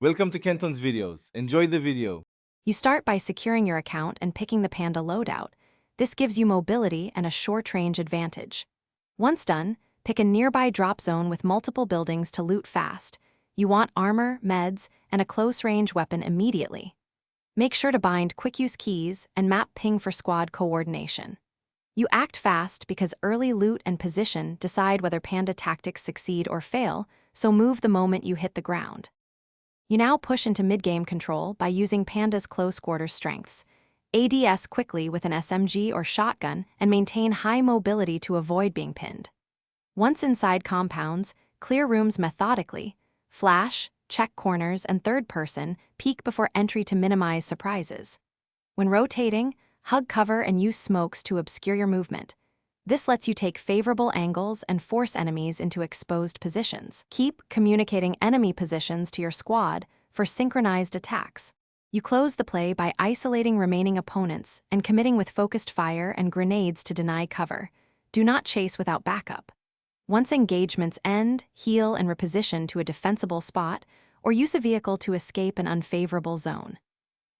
Welcome to Kenton's videos. Enjoy the video. You start by securing your account and picking the Panda loadout. This gives you mobility and a short-range advantage. Once done, pick a nearby drop zone with multiple buildings to loot fast. You want armor, meds, and a close-range weapon immediately. Make sure to bind quick-use keys and map ping for squad coordination. You act fast because early loot and position decide whether Panda tactics succeed or fail, so move the moment you hit the ground. You now push into mid-game control by using Panda's close-quarters strengths. ADS quickly with an SMG or shotgun and maintain high mobility to avoid being pinned. Once inside compounds, clear rooms methodically, flash, check corners, and third-person peek before entry to minimize surprises. When rotating, hug cover and use smokes to obscure your movement. This lets you take favorable angles and force enemies into exposed positions. Keep communicating enemy positions to your squad for synchronized attacks. You close the play by isolating remaining opponents and committing with focused fire and grenades to deny cover. Do not chase without backup. Once engagements end, heal and reposition to a defensible spot, or use a vehicle to escape an unfavorable zone.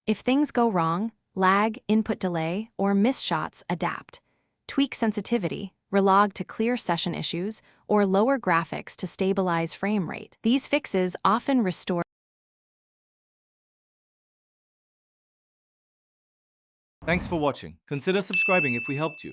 If things go wrong, lag, input delay, or miss shots, adapt. Tweak sensitivity, relog to clear session issues, or lower graphics to stabilize frame rate. These fixes often restore. Thanks for watching. Consider subscribing if we helped you.